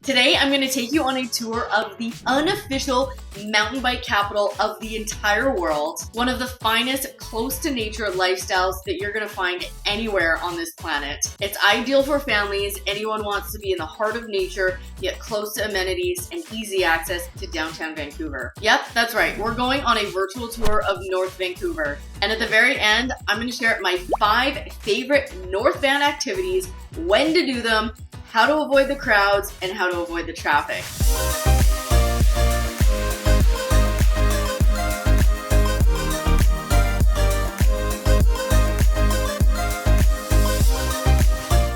Today, I'm going to take you on a tour of the unofficial mountain bike capital of the entire world. One of the finest close to nature lifestyles that you're going to find anywhere on this planet. It's ideal for families. Anyone wants to be in the heart of nature, yet close to amenities and easy access to downtown Vancouver. Yep, that's right. We're going on a virtual tour of North Vancouver. And at the very end, I'm going to share my 5 favorite North Van activities, when to do them, how to avoid the crowds, and how to avoid the traffic.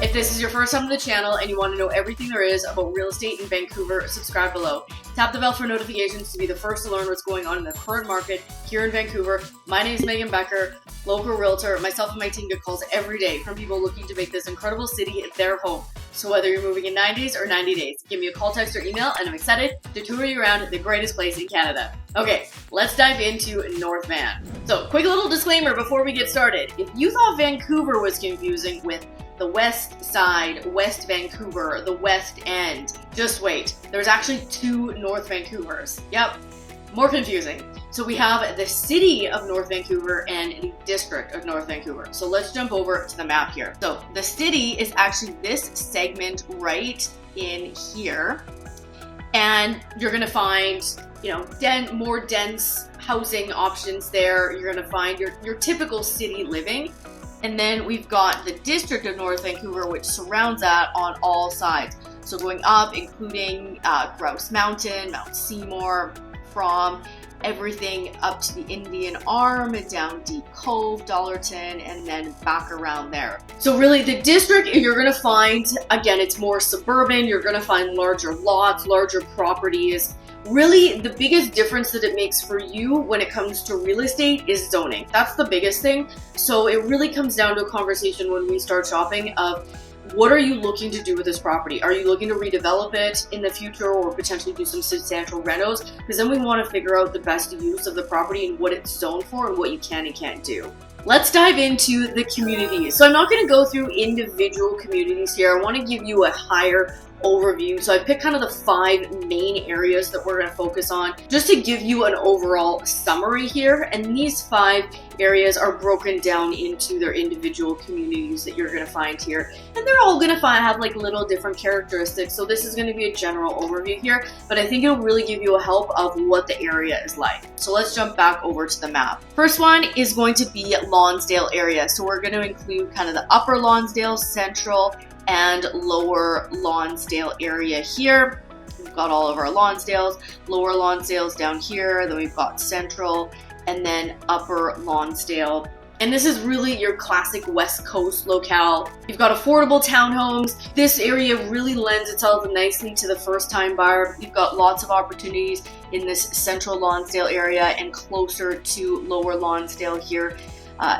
If this is your first time on the channel and you want to know everything there is about real estate in Vancouver, subscribe below. Tap the bell for notifications to be the first to learn what's going on in the current market here in Vancouver. My name is Megan Becker, local realtor. Myself and my team get calls every day from people looking to make this incredible city their home. So whether you're moving in 9 days or 90 days, give me a call, text, or email, and I'm excited to tour you around the greatest place in Canada. Okay, let's dive into North Van. So, quick little disclaimer before we get started. If you thought Vancouver was confusing with the West Side, West Vancouver, the West End, just wait. There's actually 2 North Vancouvers. Yep, more confusing. So we have the City of North Vancouver and the District of North Vancouver. So let's jump over to the map here. So the city is actually this segment right in here. And you're gonna find, more dense housing options there. You're gonna find your typical city living. And then we've got the District of North Vancouver, which surrounds that on all sides. So going up, including Grouse Mountain, Mount Seymour, from everything up to the Indian Arm, down Deep Cove, Dollarton, and then back around there. So really the district, you're gonna find, again, it's more suburban. You're gonna find larger lots, larger properties. Really, the biggest difference that it makes for you when it comes to real estate is zoning. That's the biggest thing. So it really comes down to a conversation when we start shopping of, what are you looking to do with this property? Are you looking to redevelop it in the future or potentially do some substantial renos? Because then we want to figure out the best use of the property and what it's zoned for and what you can and can't do. Let's dive into the communities. So I'm not going to go through individual communities here. I want to give you a higher overview. So I picked kind of the 5 main areas that we're going to focus on just to give you an overall summary here. And these 5 areas are broken down into their individual communities that you're going to find here. And they're all going to have like little different characteristics. So this is going to be a general overview here, but I think it'll really give you a help of what the area is like. So let's jump back over to the map. First one is going to be Lawnsdale area. So we're going to include kind of the Upper Lawnsdale, Central, and Lower Lawnsdale area here. We've got all of our Lawnsdales, Lower Lawnsdales down here, then we've got Central, and then Upper Lawnsdale. And this is really your classic West Coast locale. You've got affordable townhomes. This area really lends itself nicely to the first-time buyer. You've got lots of opportunities in this Central Lawnsdale area and closer to Lower Lawnsdale here.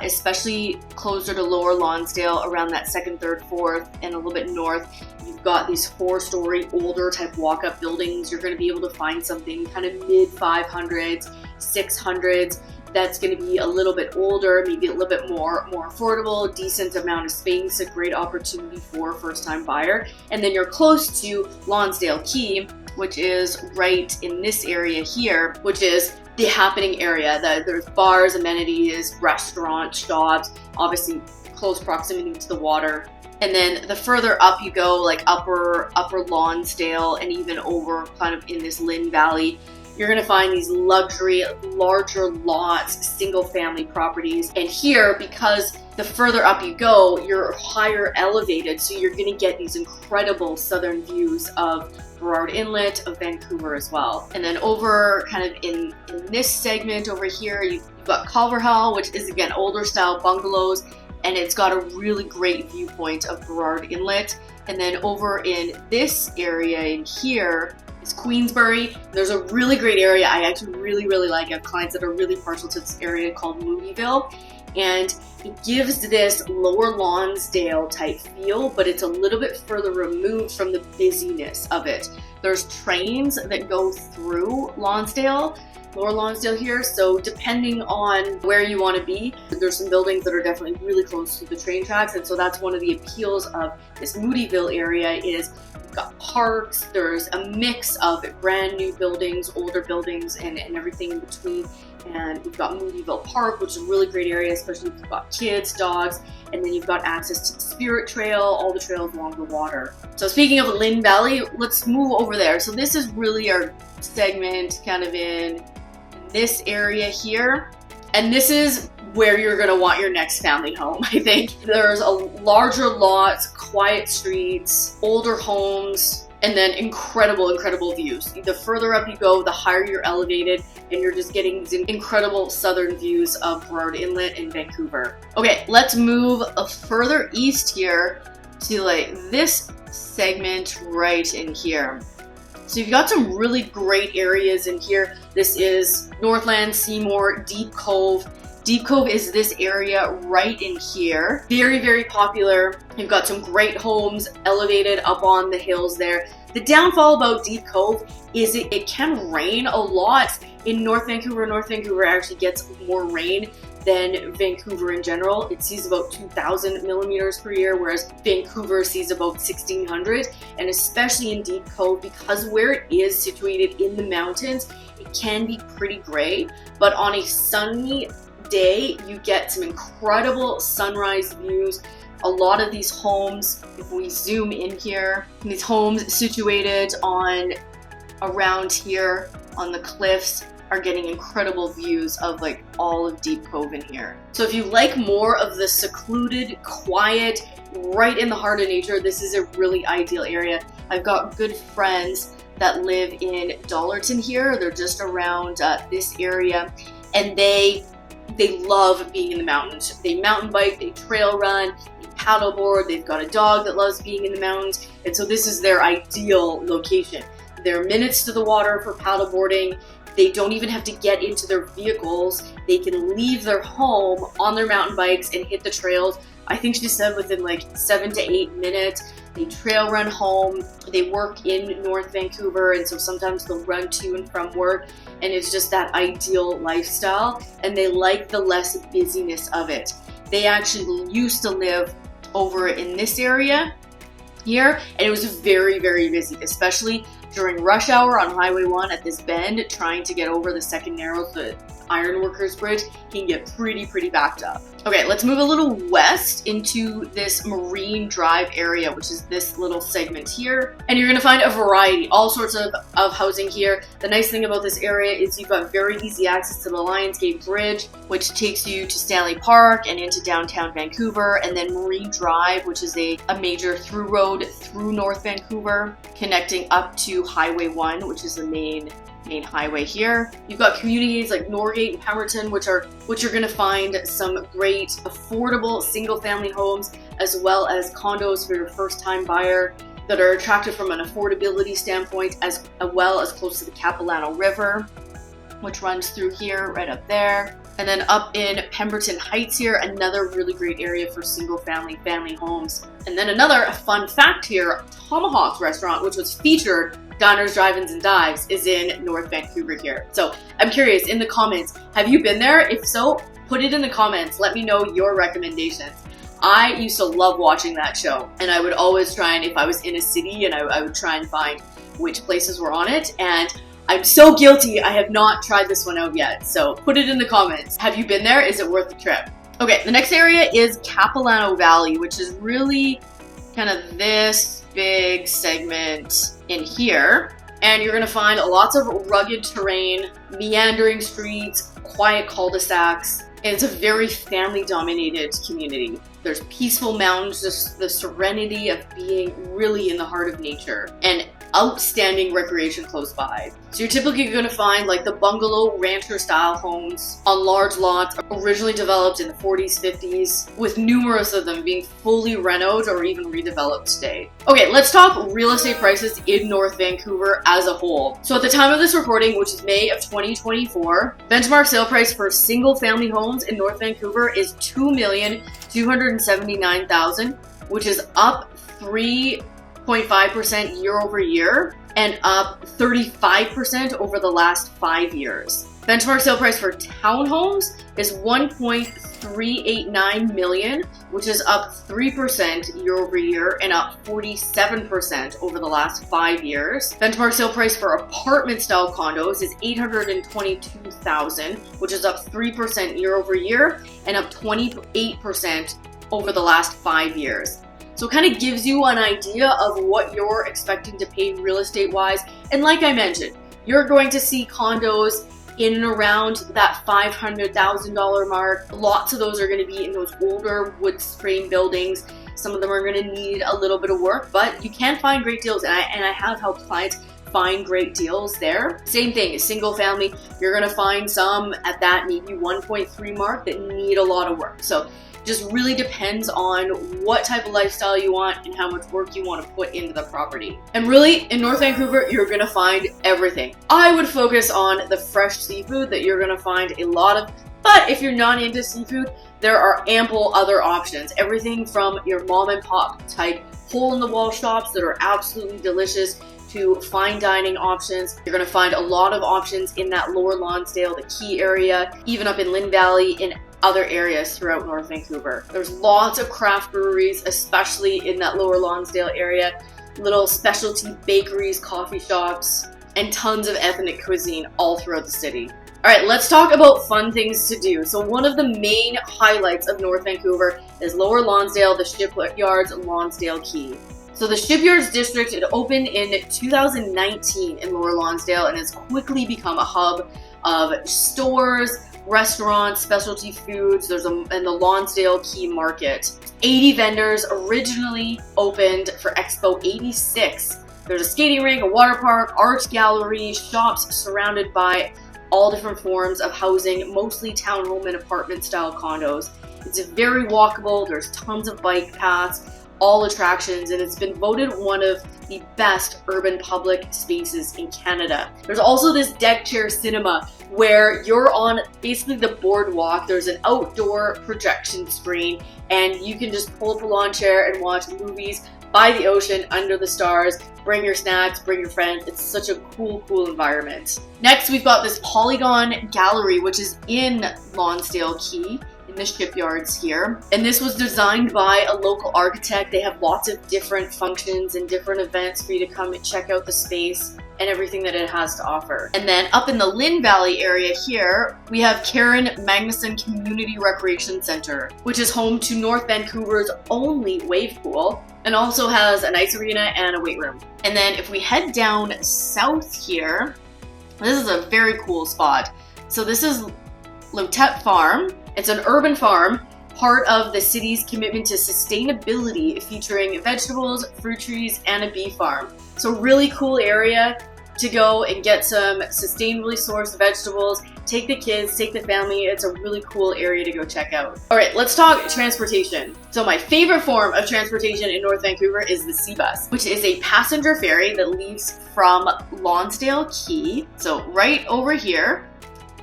Especially closer to Lower Lawnsdale, around that 2nd, 3rd, 4th, and a little bit north. You've got these 4-story older type walk-up buildings. You're going to be able to find something kind of mid 500s, 600s. That's going to be a little bit older, maybe a little bit more affordable, decent amount of space, a great opportunity for a first-time buyer. And then you're close to Lonsdale Quay, which is right in this area here, which is the happening area. There's bars, amenities, restaurants, shops, obviously close proximity to the water. And then the further up you go, like upper Lawnsdale and even over kind of in this Lynn Valley, you're going to find these luxury, larger lots, single family properties. And here, because the further up you go, you're higher elevated, so you're going to get these incredible southern views of Burrard Inlet, of Vancouver as well. And then over kind of in this segment over here, you've got Culverhall, which is again older style bungalows, and it's got a really great viewpoint of Burrard Inlet. And then over in this area in here is Queensbury. There's a really great area I actually really like. I have clients that are really partial to this area called Movieville. And it gives this Lower Lawnsdale type feel, but it's a little bit further removed from the busyness of it. There's trains that go through Lonsdale, Lower Lawnsdale here, so depending on where you want to be, there's some buildings that are definitely really close to the train tracks, and so that's one of the appeals of this Movieville area is you've got parks, there's a mix of brand new buildings, older buildings, and everything in between. And you've got Mooneyville Park, which is a really great area, especially if you've got kids, dogs, and then you've got access to the Spirit Trail, all the trails along the water. So speaking of Lynn Valley, let's move over there. So this is really our segment kind of in this area here. And this is where you're gonna want your next family home, I think. There's a larger lots, quiet streets, older homes, and then incredible views. The further up you go, the higher you're elevated, and you're just getting these incredible southern views of Burrard Inlet in Vancouver. Okay, let's move further east here to like this segment right in here. So you've got some really great areas in here. This is Northland, Seymour, Deep Cove. Deep Cove is this area right in here. Very popular. You've got some great homes elevated up on the hills there. The downfall about Deep Cove is it can rain a lot in North Vancouver. North Vancouver actually gets more rain than Vancouver in general. It sees about 2,000 millimeters per year, whereas Vancouver sees about 1,600. And especially in Deep Cove, because where it is situated in the mountains, it can be pretty gray. But on a sunny day, you get some incredible sunrise views. A lot of these homes, if we zoom in here, these homes situated on around here on the cliffs are getting incredible views of like all of Deep Cove in here. So if you like more of the secluded, quiet, right in the heart of nature, this is a really ideal area. I've got good friends that live in Dollarton here. They're just around this area, and they love being in the mountains. They mountain bike, they trail run, they paddleboard, they've got a dog that loves being in the mountains, and so this is their ideal location. They're minutes to the water for paddleboarding. They don't even have to get into their vehicles. They can leave their home on their mountain bikes and hit the trails. I think she said within like 7 to 8 minutes. They trail run home. They work in North Vancouver, and so sometimes they'll run to and from work, and it's just that ideal lifestyle, and they like the less busyness of it. They actually used to live over in this area here, and it was very busy, especially during rush hour on Highway 1 at this bend, trying to get over the Second Narrows, the Ironworkers Bridge, can get pretty backed up. Okay, let's move a little west into this Marine Drive area, which is this little segment here. And you're gonna find a variety, all sorts of housing here. The nice thing about this area is you've got very easy access to the Lionsgate Bridge, which takes you to Stanley Park and into downtown Vancouver, and then Marine Drive, which is a major through road through North Vancouver, connecting up to Highway 1, which is the main highway here. You've got communities like Norgate and Pemberton, which you're gonna find some great affordable single family homes, as well as condos for your first time buyer that are attractive from an affordability standpoint, as well as close to the Capilano River, which runs through here, right up there. And then up in Pemberton Heights here, another really great area for single family homes. And then another fun fact here, Tomahawk's restaurant, which was featured Diners, Drive-Ins, and Dives, is in North Vancouver here. So I'm curious, in the comments, have you been there? If so, put it in the comments. Let me know your recommendations. I used to love watching that show, and I would always try, and if I was in a city, and I would try and find which places were on it. And I'm so guilty, I have not tried this one out yet. So put it in the comments. Have you been there? Is it worth the trip? Okay, the next area is Capilano Valley, which is really kind of this big segment in here. And you're gonna find lots of rugged terrain, meandering streets, quiet cul-de-sacs, and it's a very family-dominated community. There's peaceful mountains, just the serenity of being really in the heart of nature, and outstanding recreation close by. So you're typically going to find like the bungalow rancher style homes on large lots, originally developed in the 40s, 50s, with numerous of them being fully renovated or even redeveloped today. Okay, let's talk real estate prices in North Vancouver as a whole. So at the time of this recording, which is May of 2024, benchmark sale price for single family homes in North Vancouver is $2,279,000, which is up 3.5% year over year and up 35% over the last 5 years. Benchmark sale price for townhomes is $1.389 million, which is up 3% year over year and up 47% over the last 5 years. Benchmark sale price for apartment style condos is $822,000, which is up 3% year over year and up 28% over the last 5 years. So it kind of gives you an idea of what you're expecting to pay real estate wise. And like I mentioned, you're going to see condos in and around that $500,000 mark. Lots of those are going to be in those older wood frame buildings. Some of them are going to need a little bit of work, but you can find great deals. And I have helped clients find great deals there. Same thing, single family, you're going to find some at that maybe 1.3 mark that need a lot of work. So just really depends on what type of lifestyle you want and how much work you want to put into the property. And really, in North Vancouver, you're gonna find everything. I would focus on the fresh seafood that you're gonna find a lot of, but if you're not into seafood, there are ample other options. Everything from your mom and pop type hole-in-the-wall shops that are absolutely delicious to fine dining options. You're gonna find a lot of options in that Lower Lawnsdale, the Key area, even up in Lynn Valley, in other areas throughout North Vancouver. There's lots of craft breweries, especially in that Lower Lawnsdale area, little specialty bakeries, coffee shops, and tons of ethnic cuisine all throughout the city. All right, let's talk about fun things to do. So one of the main highlights of North Vancouver is Lower Lawnsdale, the shipyards, Lawnsdale Quay. So the Shipyards District, it opened in 2019 in Lower Lawnsdale and has quickly become a hub of stores, restaurants, specialty foods. And the Lawnsdale Quay Market. 80 vendors originally opened for Expo 86. There's a skating rink, a water park, art gallery, shops surrounded by all different forms of housing, mostly townhome and apartment style condos. It's very walkable, there's tons of bike paths, all attractions, and it's been voted one of the best urban public spaces in Canada. There's also this deck chair cinema where you're on basically the boardwalk. There's an outdoor projection screen and you can just pull up a lawn chair and watch movies by the ocean under the stars. Bring your snacks, bring your friends. It's such a cool environment. Next, we've got this Polygon Gallery, which is in Lawnsdale Quay, in the shipyards here. And this was designed by a local architect. They have lots of different functions and different events for you to come and check out the space and everything that it has to offer. And then up in the Lynn Valley area here, we have Karen Magnussen Community Recreation Center, which is home to North Vancouver's only wave pool and also has an ice arena and a weight room. And then if we head down south here, this is a very cool spot. So this is Lotette Farm. It's an urban farm, part of the city's commitment to sustainability, featuring vegetables, fruit trees, and a bee farm. So really cool area to go and get some sustainably sourced vegetables. Take the kids, take the family. It's a really cool area to go check out. All right, let's talk transportation. So my favorite form of transportation in North Vancouver is the SeaBus, which is a passenger ferry that leaves from Lawnsdale Quay. So right over here.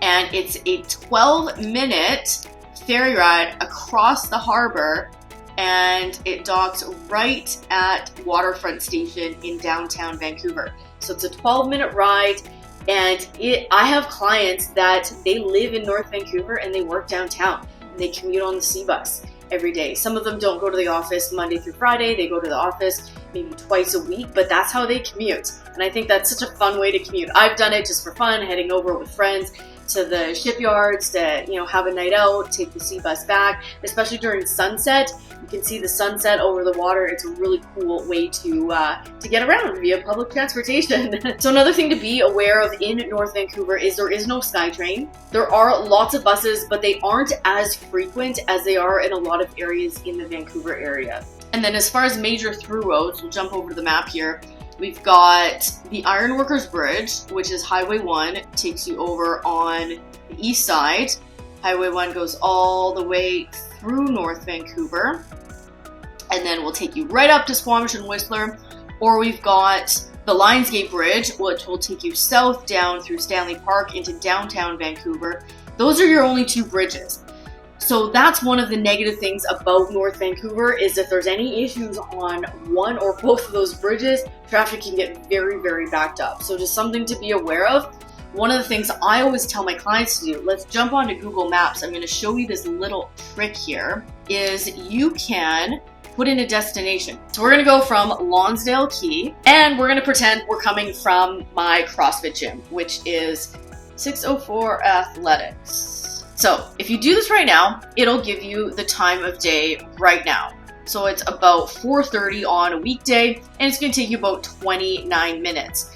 And it's a 12-minute ferry ride across the harbor, and it docks right at Waterfront Station in downtown Vancouver. So it's a 12-minute ride, and I have clients that they live in North Vancouver and they work downtown, and they commute on the SeaBus every day. Some of them don't go to the office Monday through Friday. They go to the office maybe twice a week, but that's how they commute. And I think that's such a fun way to commute. I've done it just for fun, heading over with friends to the shipyards to, have a night out, take the SeaBus back, especially during sunset. You can see the sunset over the water. It's a really cool way to get around via public transportation. So another thing to be aware of in North Vancouver is there is no SkyTrain. There are lots of buses, but they aren't as frequent as they are in a lot of areas in the Vancouver area. And then as far as major through roads, we'll jump over to the map here. We've got the Ironworkers Bridge, which is Highway 1, takes you over on the east side. Highway 1 goes all the way through North Vancouver, and then we'll take you right up to Squamish and Whistler. Or we've got the Lionsgate Bridge, which will take you south down through Stanley Park into downtown Vancouver. Those are your only two bridges. So that's one of the negative things about North Vancouver, is if there's any issues on one or both of those bridges, traffic can get very backed up. So just something to be aware of. one of the things I always tell my clients to do, let's jump onto Google Maps. I'm going to show you this little trick here, is you can put in a destination. So we're going to go from Lawnsdale Quay, and we're going to pretend we're coming from my CrossFit gym, which is 604 Athletics. So if you do this right now, it'll give you the time of day right now. So it's about 4:30 on a weekday, and it's going to take you about 29 minutes.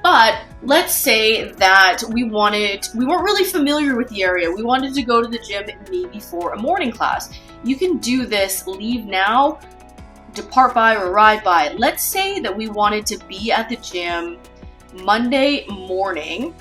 But let's say that we weren't really familiar with the area. We wanted to go to the gym maybe for a morning class. You can do this, leave now, depart by, or arrive by. Let's say that we wanted to be at the gym Monday morning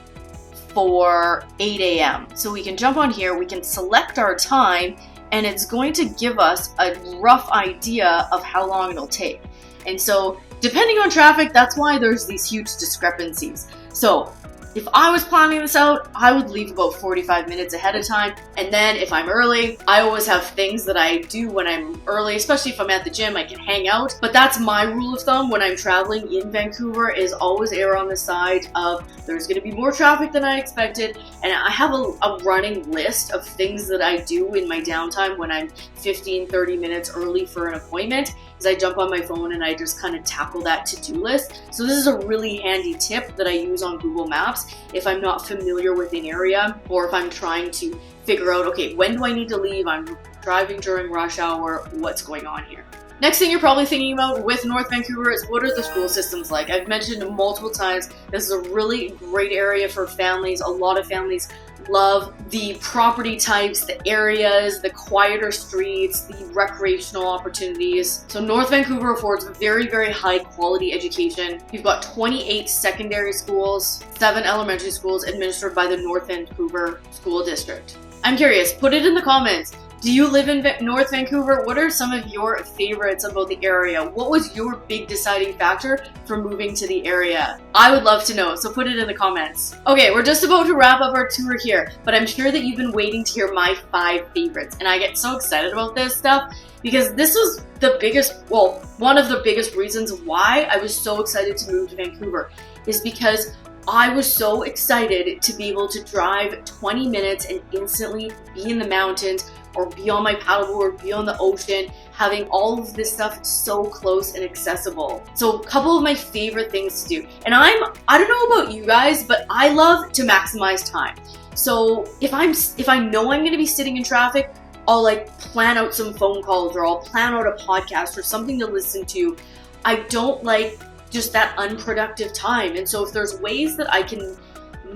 for 8 a.m. So we can jump on here, we can select our time, and it's going to give us a rough idea of how long it'll take. And so depending on traffic, that's why there's these huge discrepancies. So if I was planning this out, I would leave about 45 minutes ahead of time. And then if I'm early, I always have things that I do when I'm early, especially if I'm at the gym, I can hang out. But that's my rule of thumb when I'm traveling in Vancouver, is always err on the side of there's going to be more traffic than I expected. And I have a running list of things that I do in my downtime when I'm 15, 30 minutes early for an appointment. Is I jump on my phone and I just kind of tackle that to-do list. So this is a really handy tip that I use on Google Maps if I'm not familiar with an area, or if I'm trying to figure out, okay, when do I need to leave? I'm driving during rush hour, what's going on here? Next thing you're probably thinking about with North Vancouver is, what are the school systems like? I've mentioned multiple times, this is a really great area for families. A lot of families love the property types, the areas, the quieter streets, the recreational opportunities. So North Vancouver affords very, very high quality education. You've got 28 secondary schools, 7 elementary schools administered by the North Vancouver School District. I'm curious, put it in the comments. Do you live in North Vancouver? What are some of your favorites about the area? What was your big deciding factor for moving to the area? I would love to know, so put it in the comments. Okay, we're just about to wrap up our tour here, but I'm sure that you've been waiting to hear my 5 favorites, and I get so excited about this stuff because this was the biggest, well, one of the biggest reasons why I was so excited to move to Vancouver is because I was so excited to be able to drive 20 minutes and instantly be in the mountains, or be on my paddleboard, be on the ocean, having all of this stuff so close and accessible. So a couple of my favorite things to do. And I don't know about you guys, but I love to maximize time. So if I know I'm gonna be sitting in traffic, I'll like plan out some phone calls, or I'll plan out a podcast or something to listen to. I don't like just that unproductive time. And so if there's ways that I can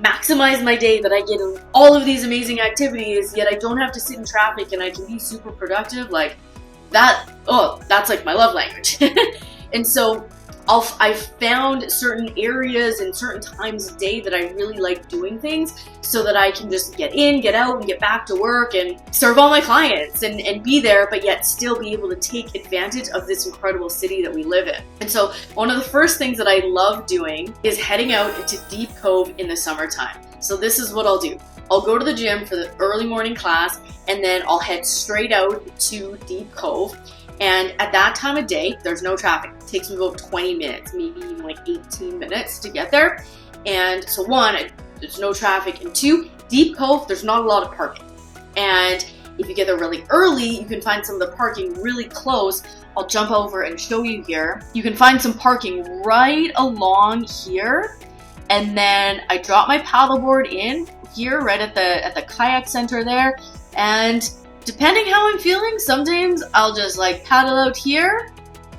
maximize my day, that I get all of these amazing activities, yet I don't have to sit in traffic and I can be super productive, like that, oh, that's like my love language. And so I've found certain areas and certain times of day that I really like doing things so that I can just get in, get out, and get back to work and serve all my clients and be there, but yet still be able to take advantage of this incredible city that we live in. And so one of the first things that I love doing is heading out into Deep Cove in the summertime. So this is what I'll do. I'll go to the gym for the early morning class, and then I'll head straight out to Deep Cove. And at that time of day, there's no traffic. It takes me about 20 minutes, maybe even like 18 minutes to get there. And so 1, there's no traffic. And 2, Deep Cove, there's not a lot of parking. And if you get there really early, you can find some of the parking really close. I'll jump over and show you here. You can find some parking right along here. And then I drop my paddleboard in here, right at the kayak center there. And depending how I'm feeling, sometimes I'll just like paddle out here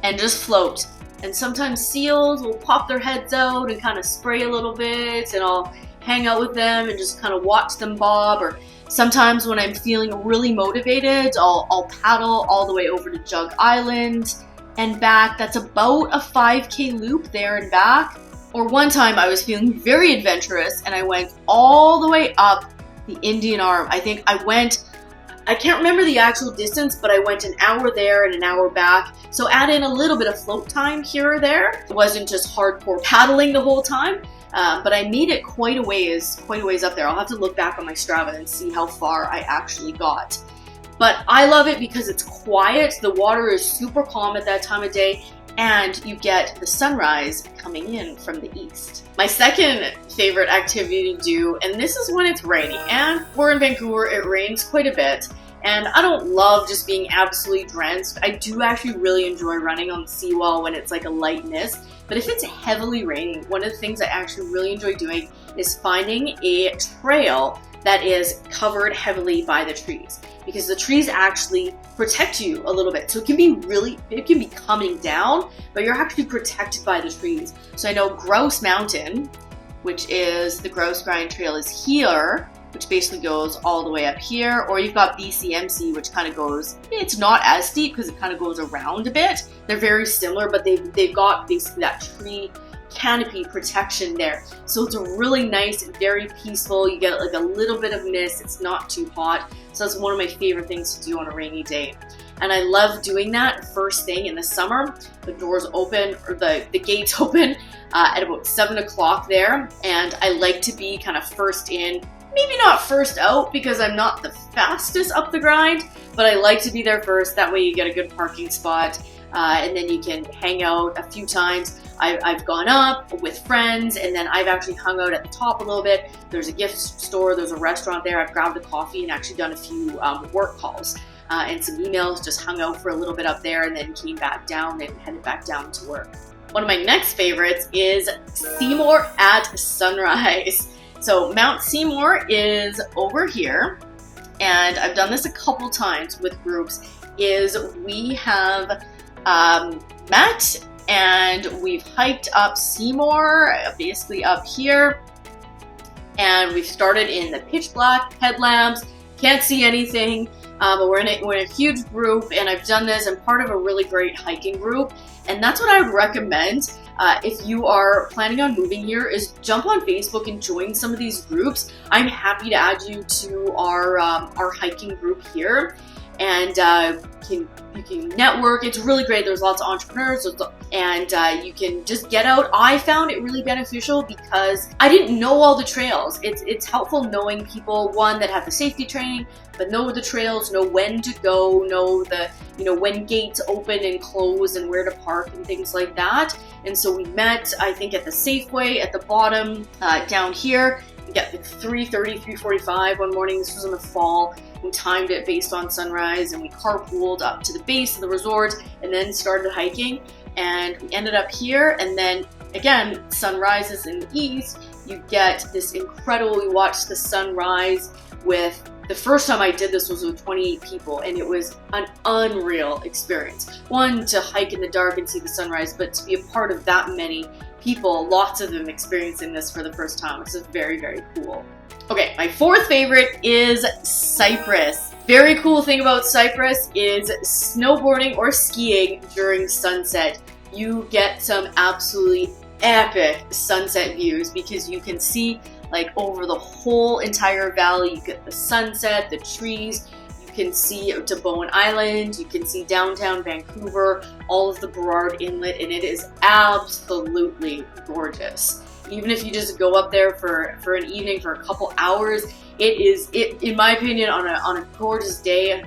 and just float. And sometimes seals will pop their heads out and kind of spray a little bit, and I'll hang out with them and just kind of watch them bob. Or sometimes when I'm feeling really motivated, I'll paddle all the way over to Jug Island and back. That's about a 5K loop there and back. Or one time I was feeling very adventurous and I went all the way up the Indian Arm. I think I can't remember the actual distance, but I went an hour there and an hour back. So add in a little bit of float time here or there. It wasn't just hardcore paddling the whole time, but I made it quite a ways up there. I'll have to look back on my Strava and see how far I actually got. But I love it because it's quiet. The water is super calm at that time of day, and you get the sunrise coming in from the east. My second favorite activity to do, and this is when it's raining, and we're in Vancouver, it rains quite a bit, and I don't love just being absolutely drenched. I do actually really enjoy running on the seawall when it's like a light mist, but if it's heavily raining, one of the things I actually really enjoy doing is finding a trail that is covered heavily by the trees, because the trees actually protect you a little bit. So it can be coming down, but you're actually protected by the trees. So I know Grouse Mountain, which is the Grouse Grind Trail, is here, which basically goes all the way up here, or you've got BCMC, which kind of goes, it's not as steep because it kind of goes around a bit. They're very similar, but they've got basically that tree canopy protection there. So it's a really nice, very peaceful. You get like a little bit of mist. It's not too hot. So that's one of my favorite things to do on a rainy day. And I love doing that first thing in the summer. The doors open, or the gates open at about 7 o'clock there. And I like to be kind of first in, maybe not first out because I'm not the fastest up the grind, but I like to be there first. That way you get a good parking spot. And then you can hang out a few times. I've gone up with friends, and then I've actually hung out at the top a little bit. There's a gift store, there's a restaurant there. I've grabbed a coffee and actually done a few work calls and some emails, just hung out for a little bit up there, and then came back down and headed back down to work. One of my next favorites is Seymour at sunrise. So Mount Seymour is over here, and I've done this a couple times with groups, is we have met and we've hiked up Seymour, basically up here, and we've started in the pitch black headlamps, can't see anything, but we're in a huge group, and I've done this. I'm part of a really great hiking group, and that's what I would recommend if you are planning on moving here, is jump on Facebook and join some of these groups. I'm happy to add you to our hiking group here. And you can network. It's really great. There's lots of entrepreneurs, and you can just get out. I found it really beneficial because I didn't know all the trails. It's helpful knowing people, one, that have the safety training, but know the trails, know when to go, know when gates open and close and where to park and things like that. And so we met, I think, at the Safeway at the bottom down here. We got 3:30, 3:45 one morning. This was in the fall. We timed it based on sunrise, and we carpooled up to the base of the resort and then started hiking, and we ended up here. And then again, sunrises in the east, you get this incredible, we watched the sunrise with, the first time I did this was with 28 people, and it was an unreal experience. One, to hike in the dark and see the sunrise, but to be a part of that many people, lots of them experiencing this for the first time. This is very, very cool. Okay, my fourth favorite is Cypress. Very cool thing about Cypress is snowboarding or skiing during sunset. You get some absolutely epic sunset views because you can see like over the whole entire valley. You get the sunset, the trees. You can see to Bowen Island. You can see downtown Vancouver, all of the Burrard Inlet, and it is absolutely gorgeous. Even if you just go up there for an evening, for a couple hours, it in my opinion, on a gorgeous day,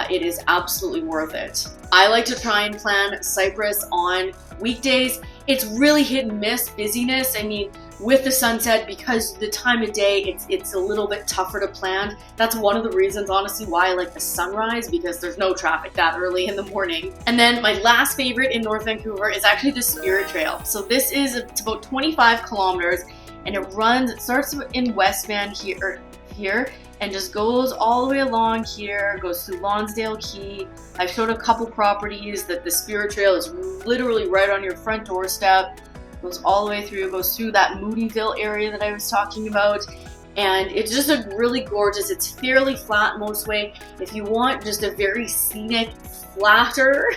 it is absolutely worth it. I like to try and plan Cypress on weekdays. It's really hit and miss busyness. I mean, with the sunset, because the time of day, it's a little bit tougher to plan. That's one of the reasons, honestly, why I like the sunrise, because there's no traffic that early in the morning. And then my last favorite in North Vancouver is actually the Spirit Trail. So it's about 25 kilometers, and it starts in West Van here, and just goes all the way along here, goes through Lawnsdale Key. I've showed a couple properties that the Spirit Trail is literally right on your front doorstep. Goes all the way through, goes through that Moodyville area that I was talking about. And it's just a really gorgeous, it's fairly flat most way. If you want just a very scenic, flatter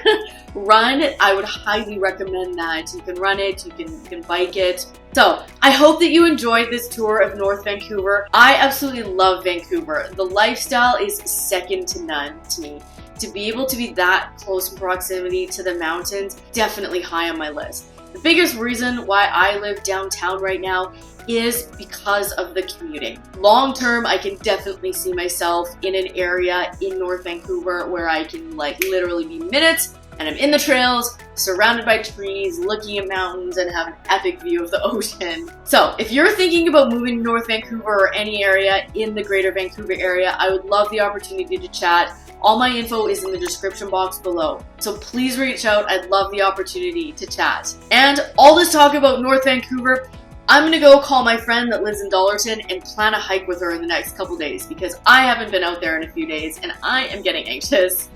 run, I would highly recommend that. You can run it, you can bike it. So I hope that you enjoyed this tour of North Vancouver. I absolutely love Vancouver. The lifestyle is second to none to me. To be able to be that close in proximity to the mountains, definitely high on my list. The biggest reason why I live downtown right now is because of the commuting. Long term, I can definitely see myself in an area in North Vancouver where I can like literally be minutes And I'm in the trails, surrounded by trees, looking at mountains, and have an epic view of the ocean. So if you're thinking about moving to North Vancouver or any area in the greater Vancouver area, I would love the opportunity to chat. All my info is in the description box below. So please reach out. I'd love the opportunity to chat. And all this talk about North Vancouver, I'm gonna go call my friend that lives in Dollarton and plan a hike with her in the next couple days because I haven't been out there in a few days and I am getting anxious.